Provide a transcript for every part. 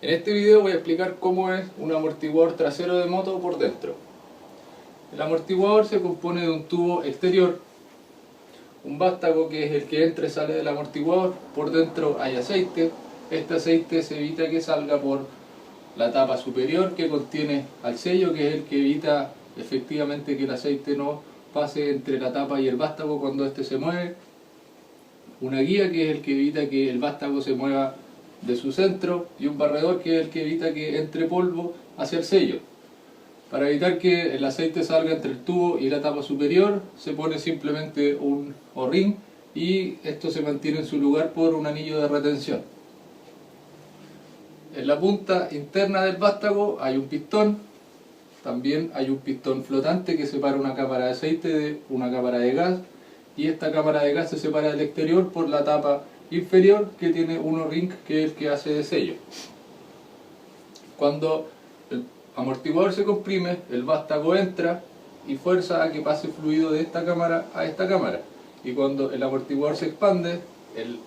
En este video voy a explicar cómo es un amortiguador trasero de moto por dentro. El amortiguador se compone de un tubo exterior, un vástago que es el que entra y sale del amortiguador. Por dentro hay aceite. Este aceite se evita que salga por la tapa superior que contiene al sello, que es el que evita efectivamente que el aceite no pase entre la tapa y el vástago cuando éste se mueve. Una guía, que es el que evita que el vástago se mueva de su centro, y un barredor, que es el que evita que entre polvo hacia el sello. Para evitar que el aceite salga entre el tubo y la tapa superior, se pone simplemente un O-ring y esto se mantiene en su lugar por un anillo de retención. En la punta interna del vástago hay un pistón. También hay un pistón flotante que separa una cámara de aceite de una cámara de gas, y esta cámara de gas se separa del exterior por la tapa inferior que tiene un O-ring, que es el que hace de sello. Cuando el amortiguador se comprime, el vástago entra y fuerza a que pase fluido de esta cámara a esta cámara, y cuando el amortiguador se expande, el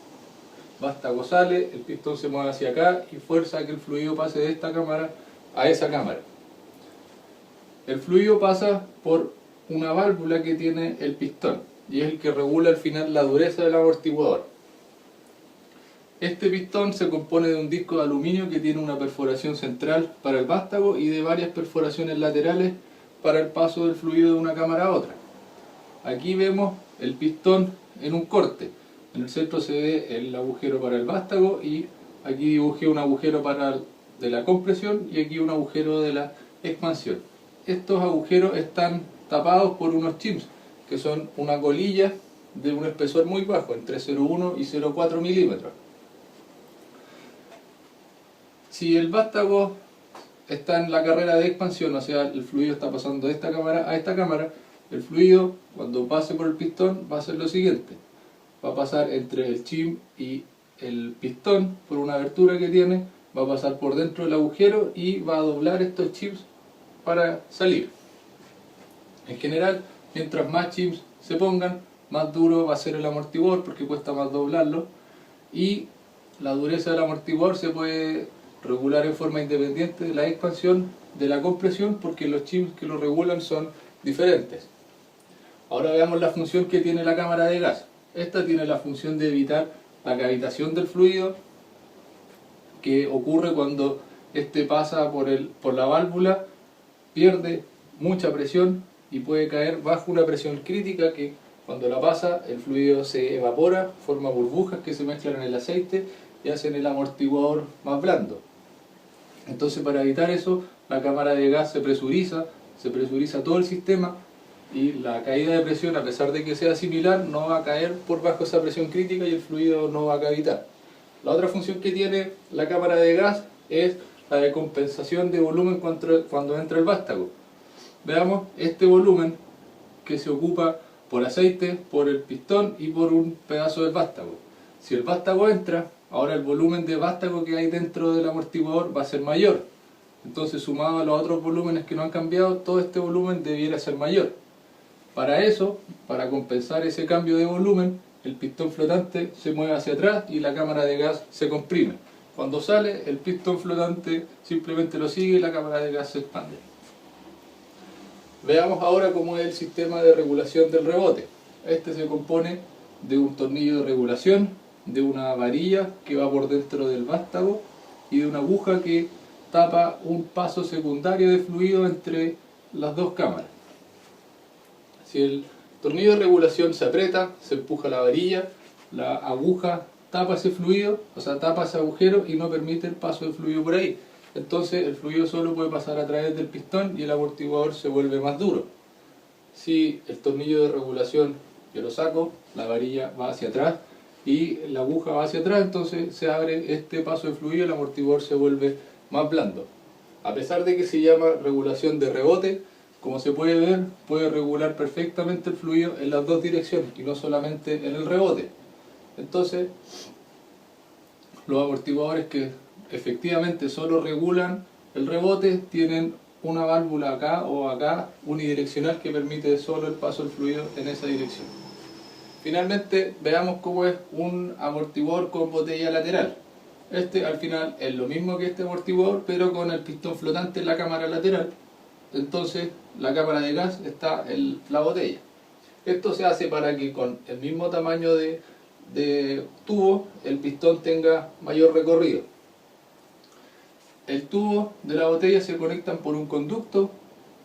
vástago sale, el pistón se mueve hacia acá y fuerza a que el fluido pase de esta cámara a esa cámara. El fluido pasa por una válvula que tiene el pistón y es el que regula al final la dureza del amortiguador. Este pistón se compone de un disco de aluminio que tiene una perforación central para el vástago y de varias perforaciones laterales para el paso del fluido de una cámara a otra. Aquí vemos el pistón en un corte. En el centro se ve el agujero para el vástago, y aquí dibujé un agujero de la compresión y aquí un agujero de la expansión. Estos agujeros están tapados por unos chips, que son una colilla de un espesor muy bajo, entre 0,1 y 0,4 milímetros. Si el vástago está en la carrera de expansión, o sea, el fluido está pasando de esta cámara a esta cámara, el fluido, cuando pase por el pistón, va a hacer lo siguiente. Va a pasar entre el chip y el pistón por una abertura que tiene, va a pasar por dentro del agujero y va a doblar estos chips para salir. En general, mientras más chips se pongan, más duro va a ser el amortiguador porque cuesta más doblarlo, y la dureza del amortiguador se puede regular en forma independiente de la expansión, de la compresión, porque los chips que lo regulan son diferentes. Ahora veamos la función que tiene la cámara de gas. Esta tiene la función de evitar la cavitación del fluido, que ocurre cuando este pasa por la válvula, pierde mucha presión y puede caer bajo una presión crítica, que cuando la pasa el fluido se evapora, forma burbujas que se mezclan en el aceite y hacen el amortiguador más blando. Entonces, para evitar eso, la cámara de gas se presuriza todo el sistema, y la caída de presión, a pesar de que sea similar, no va a caer por bajo esa presión crítica y el fluido no va a cavitar. La otra función que tiene la cámara de gas es la de compensación de volumen cuando entra el vástago. Veamos este volumen que se ocupa por aceite, por el pistón y por un pedazo del vástago. Si el vástago entra, ahora el volumen de vástago que hay dentro del amortiguador va a ser mayor. Entonces, sumado a los otros volúmenes que no han cambiado, todo este volumen debiera ser mayor. Para eso, para compensar ese cambio de volumen, el pistón flotante se mueve hacia atrás y la cámara de gas se comprime. Cuando sale, el pistón flotante simplemente lo sigue y la cámara de gas se expande. Veamos ahora cómo es el sistema de regulación del rebote. Este se compone de un tornillo de regulación, de una varilla que va por dentro del vástago y de una aguja que tapa un paso secundario de fluido entre las dos cámaras. Si el tornillo de regulación se aprieta, se empuja la varilla, la aguja tapa ese fluido, o sea, tapa ese agujero y no permite el paso de fluido por ahí. Entonces el fluido solo puede pasar a través del pistón y el amortiguador se vuelve más duro. Si el tornillo de regulación yo lo saco, la varilla va hacia atrás y la aguja va hacia atrás, entonces se abre este paso de fluido y el amortiguador se vuelve más blando. A pesar de que se llama regulación de rebote, como se puede ver, puede regular perfectamente el fluido en las dos direcciones y no solamente en el rebote. Entonces, los amortiguadores que efectivamente solo regulan el rebote tienen una válvula acá o acá unidireccional que permite solo el paso del fluido en esa dirección. Finalmente, veamos cómo es un amortiguador con botella lateral. Este al final es lo mismo que este amortiguador, pero con el pistón flotante en la cámara lateral. Entonces la cámara de gas está en la botella. Esto se hace para que con el mismo tamaño de tubo el pistón tenga mayor recorrido. El tubo de la botella se conectan por un conducto.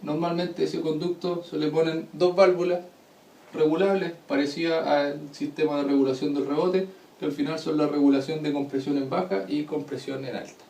Normalmente ese conducto se le ponen dos válvulas regulables parecidas al sistema de regulación del rebote, que al final son la regulación de compresión en baja y compresión en alta.